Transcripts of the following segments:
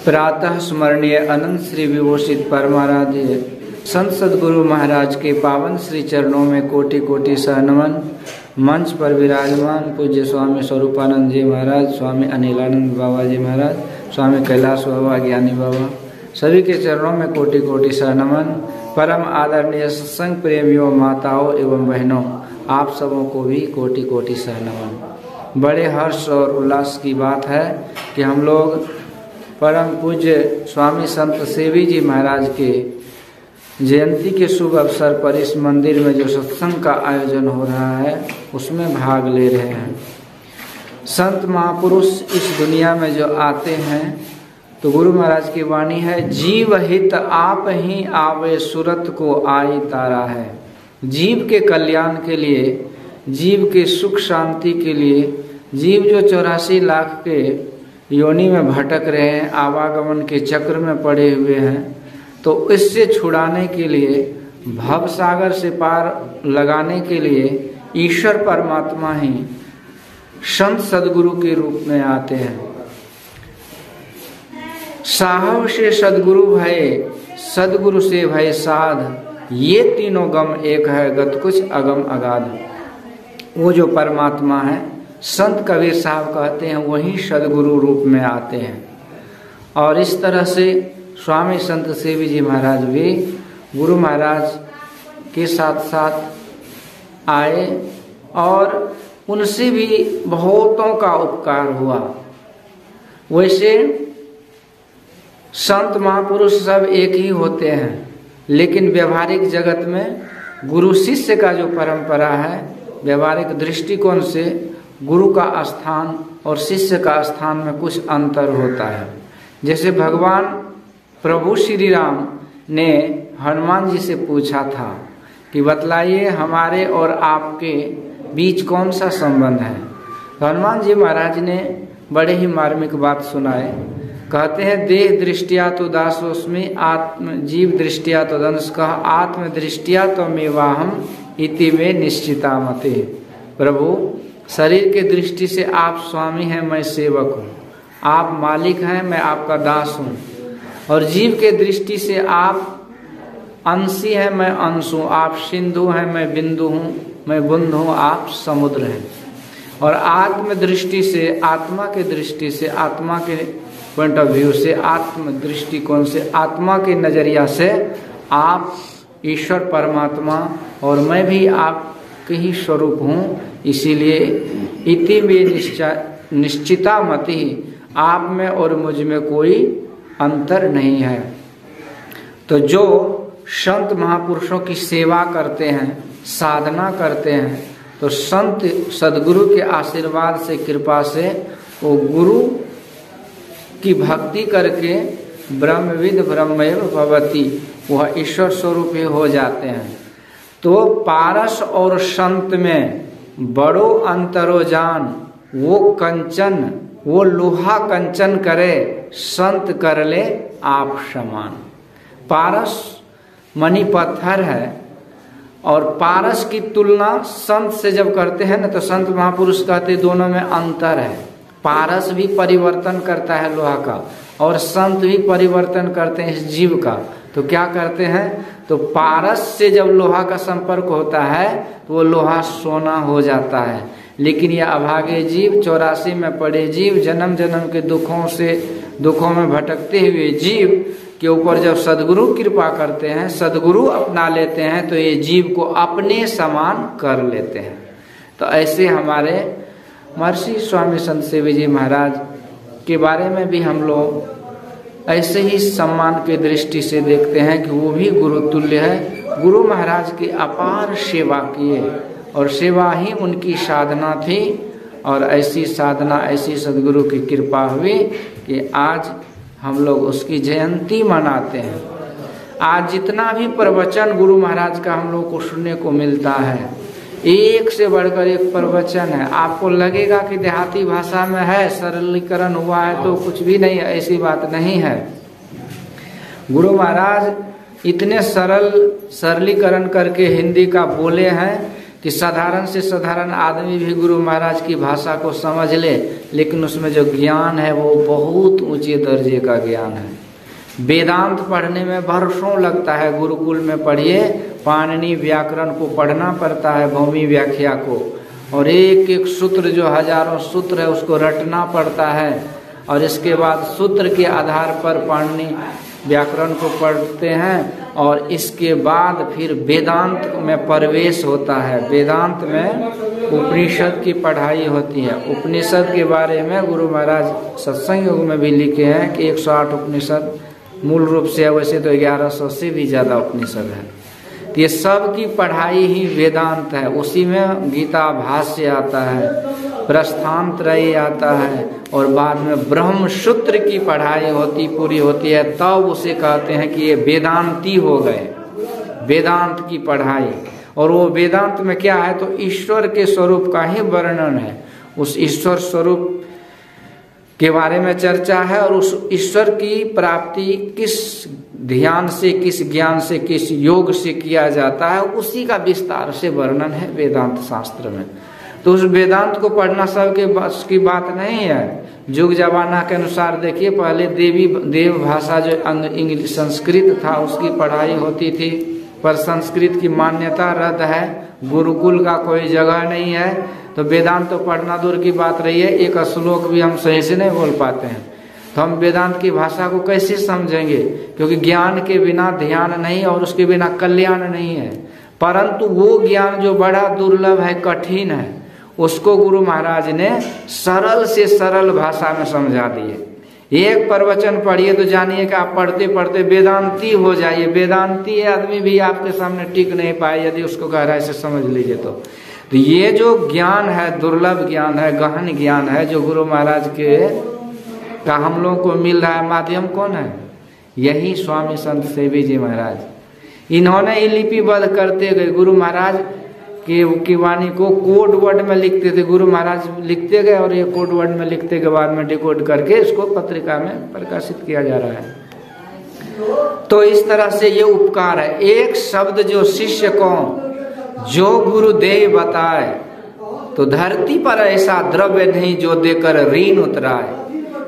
प्रातः स्मरणीय अनंत श्री विभूषित परमाराध्य संत सदगुरु महाराज के पावन श्री चरणों में कोटि कोटि सहनमन। मंच पर विराजमान पूज्य स्वामी स्वरूपानंद जी महाराज, स्वामी अनिलानंद बाबा जी महाराज, स्वामी कैलाश बाबा, ज्ञानी बाबा, सभी के चरणों में कोटि कोटि सहनमन। परम आदरणीय सत्संग प्रेमियों, माताओं एवं बहनों, आप सबों को भी कोटि कोटि सहनमन। बड़े हर्ष और उल्लास की बात है कि हम लोग परम पूज्य स्वामी संत सेवी जी महाराज के जयंती के शुभ अवसर पर इस मंदिर में जो सत्संग का आयोजन हो रहा है उसमें भाग ले रहे हैं। संत महापुरुष इस दुनिया में जो आते हैं तो गुरु महाराज की वाणी है, जीव हित आप ही आवे सुरत को आई तारा है। जीव के कल्याण के लिए, जीव के सुख शांति के लिए, जीव जो 84 लाख के योनि में भटक रहे हैं, आवागमन के चक्र में पड़े हुए हैं, तो इससे छुड़ाने के लिए, भव सागर से पार लगाने के लिए ईश्वर परमात्मा ही संत सदगुरु के रूप में आते हैं। साहब से सदगुरु भय, सदगुरु से भय साध, ये तीनों गम एक है, गत कुछ अगम अगाध। वो जो परमात्मा है, संत कबीर साहब कहते हैं, वही सदगुरु रूप में आते हैं। और इस तरह से स्वामी संत सेवी जी महाराज भी गुरु महाराज के साथ साथ आए और उनसे भी बहुतों का उपकार हुआ। वैसे संत महापुरुष सब एक ही होते हैं, लेकिन व्यवहारिक जगत में गुरु शिष्य का जो परंपरा है, व्यवहारिक दृष्टिकोण से गुरु का स्थान और शिष्य का स्थान में कुछ अंतर होता है। जैसे भगवान प्रभु श्री राम ने हनुमान जी से पूछा था कि बतलाइए हमारे और आपके बीच कौन सा संबंध है। हनुमान जी महाराज ने बड़े ही मार्मिक बात सुनाए। कहते हैं, देह दृष्टिया तो दासोस्मि, आत्म जीव दृष्टिया तो दंश कह, आत्म दृष्टिया तो मेवाहम इति में निश्चिता मते। प्रभु, शरीर के दृष्टि से आप स्वामी हैं, मैं सेवक हूँ। आप मालिक हैं, मैं आपका दास हूँ। और जीव के दृष्टि से आप अंशी हैं, मैं अंश हूँ। आप सिंधु हैं, मैं बिंदु हूँ। मैं बुंद हूँ, आप समुद्र हैं। और आत्म दृष्टि से, आत्मा के दृष्टि से, आत्मा के पॉइंट ऑफ व्यू से, आत्म दृष्टिकोण से, आत्मा के नजरिया से आप ईश्वर परमात्मा और मैं भी आपके ही स्वरूप हूँ। इसीलिए इति में निश्चिता मति, आप में और मुझ में कोई अंतर नहीं है। तो जो संत महापुरुषों की सेवा करते हैं, साधना करते हैं, तो संत सदगुरु के आशीर्वाद से, कृपा से वो गुरु की भक्ति करके ब्रह्मविद ब्रह्मैव भवति, वह ईश्वर स्वरूप ही हो जाते हैं। तो पारस और संत में बड़ो अंतरो जान, वो कंचन, वो लोहा कंचन करे, संत कर ले आप समान। पारस मणि पत्थर है और पारस की तुलना संत से जब करते हैं ना, तो संत महापुरुष कहते दोनों में अंतर है। पारस भी परिवर्तन करता है लोहा का, और संत भी परिवर्तन करते हैं इस जीव का। तो क्या करते हैं, तो पारस से जब लोहा का संपर्क होता है तो वो लोहा सोना हो जाता है। लेकिन ये अभागे जीव, 84 में पड़े जीव, जन्म जन्म के दुखों में भटकते हुए जीव के ऊपर जब सदगुरु कृपा करते हैं, सदगुरु अपना लेते हैं, तो ये जीव को अपने समान कर लेते हैं। तो ऐसे हमारे महर्षि स्वामी संत सेवी जी महाराज के बारे में भी हम लोग ऐसे ही सम्मान के दृष्टि से देखते हैं कि वो भी गुरु तुल्य है। गुरु महाराज की अपार सेवा किए और सेवा ही उनकी साधना थी। और ऐसी साधना, ऐसी सदगुरु की कृपा हुई कि आज हम लोग उसकी जयंती मनाते हैं। आज जितना भी प्रवचन गुरु महाराज का हम लोग को सुनने को मिलता है, एक से बढ़कर एक प्रवचन है। आपको लगेगा कि देहाती भाषा में है, सरलीकरण हुआ है, तो कुछ भी नहीं है, ऐसी बात नहीं है। गुरु महाराज इतने सरलीकरण करके हिंदी का बोले हैं कि साधारण से साधारण आदमी भी गुरु महाराज की भाषा को समझ ले, लेकिन उसमें जो ज्ञान है वो बहुत ऊंचे दर्जे का ज्ञान है। वेदांत पढ़ने में वर्षों लगता है। गुरुकुल में पढ़िए, पाणिनि व्याकरण को पढ़ना पड़ता है, भौमी व्याख्या को, और एक एक सूत्र जो हजारों सूत्र है उसको रटना पड़ता है, और इसके बाद सूत्र के आधार पर पाणिनि व्याकरण को पढ़ते हैं, और इसके बाद फिर वेदांत में प्रवेश होता है। वेदांत में उपनिषद की पढ़ाई होती है। उपनिषद के बारे में गुरु महाराज सत्संग योग में भी लिखे हैं कि 108 उपनिषद मूल रूप से है, वैसे तो 1100 से भी ज़्यादा उपनिषद है। तो ये सब की पढ़ाई ही वेदांत है। उसी में गीता भाष्य आता है, प्रस्थानत्रयी आता है, और बाद में ब्रह्म सूत्र की पढ़ाई पूरी होती है, तब उसे कहते हैं कि ये वेदांती हो गए। वेदांत की पढ़ाई, और वो वेदांत में क्या है तो ईश्वर के स्वरूप का ही वर्णन है। उस ईश्वर स्वरूप के बारे में चर्चा है, और उस ईश्वर की प्राप्ति किस ध्यान से, किस ज्ञान से, किस योग से किया जाता है, उसी का विस्तार से वर्णन है वेदांत शास्त्र में। तो उस वेदांत को पढ़ना सबके बस की बात नहीं है। युग जमाना के अनुसार देखिए, पहले देव भाषा जो इंग्लिश संस्कृत था उसकी पढ़ाई होती थी, पर संस्कृत की मान्यता रद्द है, गुरुकुल का कोई जगह नहीं है, तो वेदांत तो पढ़ना दूर की बात रही है, एक श्लोक भी हम सही से नहीं बोल पाते हैं, तो हम वेदांत की भाषा को कैसे समझेंगे? क्योंकि ज्ञान के बिना ध्यान नहीं, और उसके बिना कल्याण नहीं है। परंतु वो ज्ञान जो बड़ा दुर्लभ है, कठिन है, उसको गुरु महाराज ने सरल से सरल भाषा में समझा दिए। एक प्रवचन पढ़िए तो जानिए कि आप पढ़ते पढ़ते वेदांती हो जाइए। वेदांती आदमी भी आपके सामने टिक नहीं पाए यदि उसको गहराई से समझ लीजिए तो ये जो ज्ञान है, दुर्लभ ज्ञान है, गहन ज्ञान है, जो गुरु महाराज के का हम लोगों को मिल रहा है, माध्यम कौन है? यही स्वामी संत सेवी जी महाराज। इन्होंने ही लिपिबद्ध करते गए। गुरु महाराज की वाणी को कोड वर्ड में लिखते थे, गुरु महाराज लिखते गए, और ये कोड वर्ड में लिखते के बाद में डिकोड करके इसको पत्रिका में प्रकाशित किया जा रहा है। तो इस तरह से ये उपकार है। एक शब्द जो शिष्य को जो गुरुदेव बताए, तो धरती पर ऐसा द्रव्य नहीं जो देकर ऋण उतराए।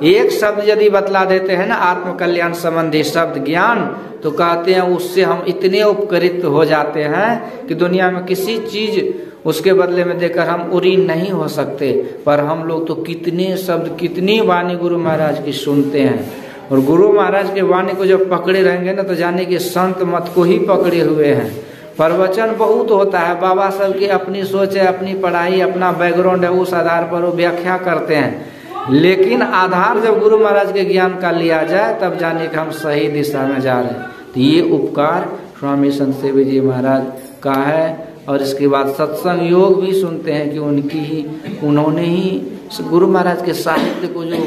एक शब्द यदि बतला देते हैं ना, आत्म कल्याण संबंधी शब्द ज्ञान, तो कहते हैं उससे हम इतने उपकृत हो जाते हैं कि दुनिया में किसी चीज उसके बदले में देकर हम उरीन नहीं हो सकते। पर हम लोग तो कितने शब्द, कितनी वाणी गुरु महाराज की सुनते हैं, और गुरु महाराज के वाणी को जब पकड़े रहेंगे ना, तो जाने कि संत मत को ही पकड़े हुए हैं। प्रवचन बहुत होता है, बाबा सब की अपनी सोच है, अपनी पढ़ाई, अपना बैकग्राउंड है, उस आधार पर वो व्याख्या करते हैं, लेकिन आधार जब गुरु महाराज के ज्ञान का लिया जाए तब जाने कि हम सही दिशा में जा रहे हैं। तो ये उपकार स्वामी संत सेवी जी महाराज का है। और इसके बाद सत्संग योग भी सुनते हैं कि उन्होंने ही गुरु महाराज के साहित्य को जो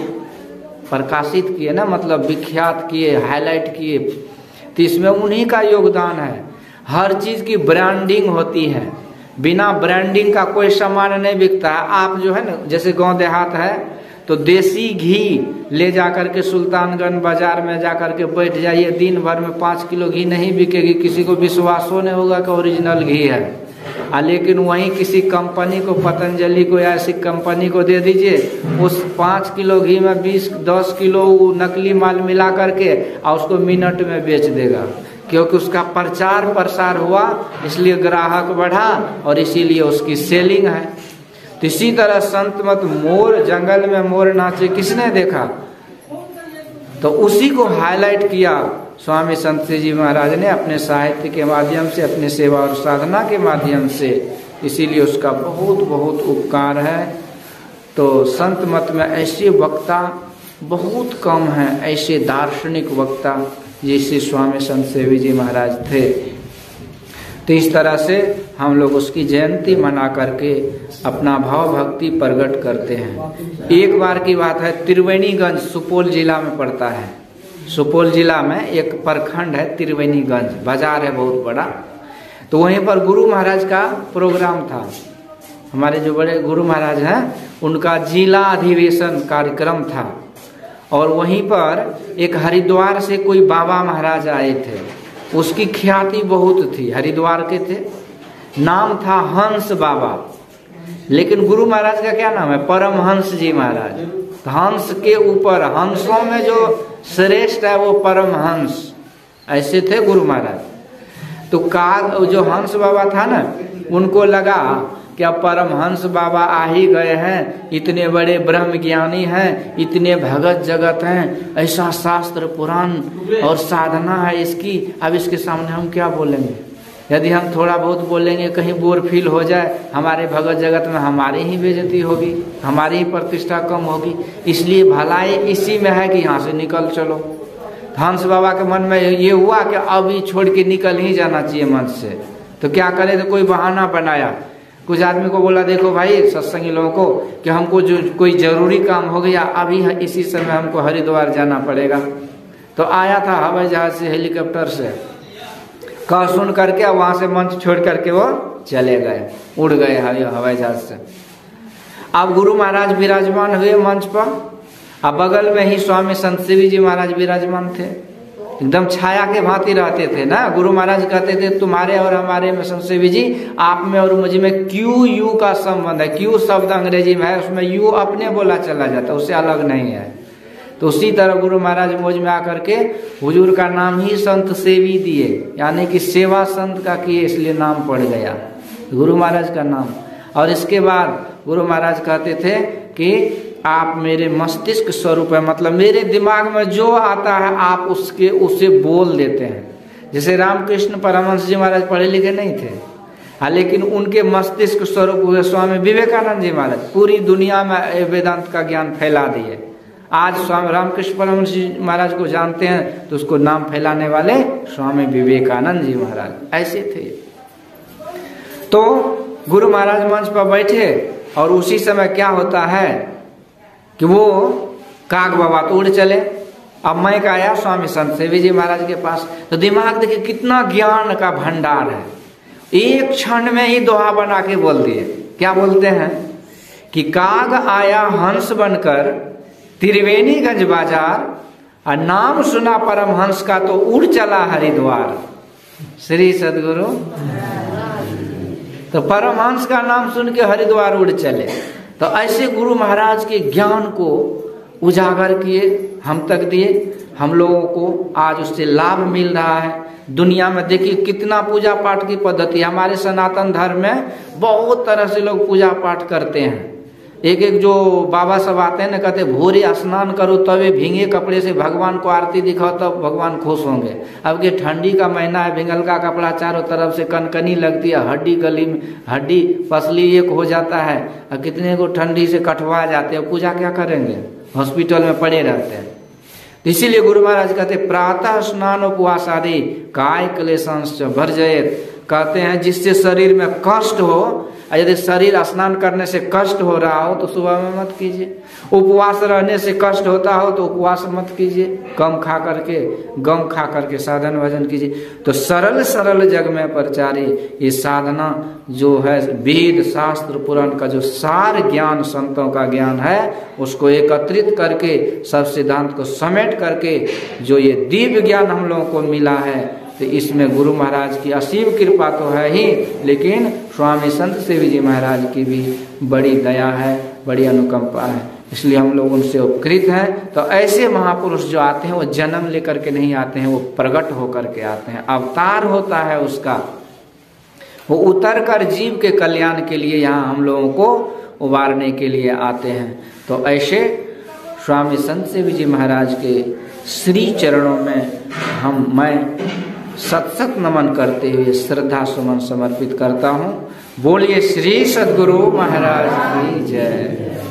प्रकाशित किए ना, मतलब विख्यात किए, हाईलाइट किए, तो इसमें उन्हीं का योगदान है। हर चीज की ब्रांडिंग होती है, बिना ब्रांडिंग का कोई सामान नहीं बिकता है। आप जो है ना, जैसे गांव देहात है तो देसी घी ले जाकर के सुल्तानगंज बाजार में जाकर के बैठ जाइए, दिन भर में 5 किलो घी नहीं बिकेगी, किसी को विश्वास नहीं होगा कि ओरिजिनल घी है। लेकिन वहीं किसी कंपनी को, पतंजलि को या ऐसी कंपनी को दे दीजिए, उस 5 किलो घी में 10 किलो नकली माल मिला करके और उसको मिनट में बेच देगा, क्योंकि उसका प्रचार प्रसार हुआ, इसलिए ग्राहक बढ़ा और इसीलिए उसकी सेलिंग है। तो इसी तरह संत मत मोर, जंगल में मोर नाचे किसने देखा? तो उसी को हाईलाइट किया स्वामी संत जी महाराज ने अपने साहित्य के माध्यम से, अपने सेवा और साधना के माध्यम से। इसीलिए उसका बहुत बहुत उपकार है। तो संत मत में ऐसे वक्ता बहुत कम हैं, ऐसे दार्शनिक वक्ता जैसे स्वामी संत सेवी जी महाराज थे। तो इस तरह से हम लोग उसकी जयंती मना करके अपना भाव भक्ति प्रकट करते हैं। एक बार की बात है, त्रिवेणीगंज सुपौल जिला में पड़ता है। सुपौल जिला में एक प्रखंड है त्रिवेणीगंज, बाजार है बहुत बड़ा। तो वहीं पर गुरु महाराज का प्रोग्राम था। हमारे जो बड़े गुरु महाराज हैं उनका जिला अधिवेशन कार्यक्रम था, और वहीं पर एक हरिद्वार से कोई बाबा महाराज आए थे। उसकी ख्याति बहुत थी, हरिद्वार के थे, नाम था हंस बाबा, लेकिन गुरु महाराज का क्या नाम है? परमहंस जी महाराज। हंस के ऊपर, हंसों में जो श्रेष्ठ है वो परमहंस, ऐसे थे गुरु महाराज। तो काग जो हंस बाबा था ना, उनको लगा कि अब परमहंस बाबा आ ही गए हैं, इतने बड़े ब्रह्म ज्ञानी हैं, इतने भगत जगत हैं, ऐसा शास्त्र पुराण और साधना है इसकी, अब इसके सामने हम क्या बोलेंगे? यदि हम थोड़ा बहुत बोलेंगे, कहीं बोर फील हो जाए हमारे भगत जगत में, हमारी ही बेइज्जती होगी, हमारी ही प्रतिष्ठा कम होगी। इसलिए भलाई इसी में है कि यहाँ से निकल चलो। हंस बाबा के मन में ये हुआ कि अभी छोड़ के निकल ही जाना चाहिए मंच से। तो क्या करे? तो कोई बहाना बनाया। कुछ आदमी को बोला, देखो भाई सत्संगी लोगों को, कि हमको जो कोई जरूरी काम हो गया, अभी इसी समय हमको हरिद्वार जाना पड़ेगा। तो आया था हवाई जहाज से, हेलीकॉप्टर से, कह सुन करके वहां से मंच छोड़ करके वो चले गए, उड़ गए हवाई जहाज से। अब गुरु महाराज विराजमान हुए मंच पर, अब बगल में ही स्वामी संत शिवी जी महाराज विराजमान थे, एकदम छाया के भांति रहते थे ना। गुरु महाराज कहते थे, तुम्हारे और हमारे में संत शिवी जी, आप में और मुझे में क्यू यू का संबंध है। क्यू शब्द अंग्रेजी में है, उसमें यू अपने बोला चला जाता, उससे अलग नहीं है। तो उसी तरह गुरु महाराज मौज में आकर के हुजूर का नाम ही संत सेवी दिए, यानी कि सेवा संत का किए, इसलिए नाम पड़ गया गुरु महाराज का नाम। और इसके बाद गुरु महाराज कहते थे कि आप मेरे मस्तिष्क स्वरूप है, मतलब मेरे दिमाग में जो आता है आप उसे बोल देते हैं। जैसे रामकृष्ण परमहंस जी महाराज पढ़े लिखे नहीं थे, हाँ, लेकिन उनके मस्तिष्क स्वरूप हुए स्वामी विवेकानंद जी महाराज, पूरी दुनिया में वेदांत का ज्ञान फैला दिए। आज स्वामी रामकृष्ण परमहंस जी महाराज को जानते हैं तो उसको नाम फैलाने वाले स्वामी विवेकानंद जी महाराज ऐसे थे। तो गुरु महाराज मंच पर बैठे और उसी समय क्या होता है कि वो काग बाबा तो उड़ चले। अब मैं का आया स्वामी संत शिवी जी महाराज के पास, तो दिमाग देखिए कितना ज्ञान का भंडार है। एक क्षण में ही दोहा बना के बोल दिए। क्या बोलते हैं कि काग आया हंस बनकर त्रिवेणीगंज बाजार, और नाम सुना परमहंस का तो उड़ चला हरिद्वार। श्री सदगुरु। तो परमहंस का नाम सुन के हरिद्वार उड़ चले। तो ऐसे गुरु महाराज के ज्ञान को उजागर किए, हम तक दिए, हम लोगों को आज उससे लाभ मिल रहा है। दुनिया में देखिए कितना पूजा पाठ की पद्धति, हमारे सनातन धर्म में बहुत तरह से लोग पूजा पाठ करते हैं। एक एक जो बाबा सब आते हैं ना, कहते भोरे स्नान करो तभी भींगे कपड़े से भगवान को आरती दिखाओ तब भगवान खुश होंगे। अब ये ठंडी का महीना है, भिंगल का कपड़ा चारों तरफ से कनकनी लगती है, हड्डी गली में हड्डी पसली एक हो जाता है, और कितने को ठंडी से कटवा जाते हैं। पूजा क्या करेंगे, हॉस्पिटल में पड़े रहते हैं। इसीलिए गुरु महाराज कहते प्रातः स्नान उपवास आदि काय क्लेशांश वर्जयेत, कहते हैं जिससे शरीर में कष्ट हो, यदि शरीर स्नान करने से कष्ट हो रहा हो तो सुबह में मत कीजिए, उपवास रहने से कष्ट होता हो तो उपवास मत कीजिए, कम खा करके गम खा करके साधन भजन कीजिए। तो सरल सरल जग में प्रचारी, ये साधना जो है वेद शास्त्र पुराण का जो सार ज्ञान संतों का ज्ञान है, उसको एकत्रित करके सब सिद्धांत को समेट करके जो ये दिव्य ज्ञान हम लोगों को मिला है, तो इसमें गुरु महाराज की असीम कृपा तो है ही, लेकिन स्वामी संत शिवी जी महाराज की भी बड़ी दया है, बड़ी अनुकंपा है। इसलिए हम लोग उनसे उपकृत हैं। तो ऐसे महापुरुष जो आते हैं वो जन्म लेकर के नहीं आते हैं, वो प्रकट होकर के आते हैं, अवतार होता है उसका। वो उतर कर जीव के कल्याण के लिए यहाँ हम लोगों को उबारने के लिए आते हैं। तो ऐसे स्वामी संत शिवी जी महाराज के श्री चरणों में मैं सत सत नमन करते हुए श्रद्धा सुमन समर्पित करता हूँ। बोलिए श्री सद्गुरु महाराज की जय।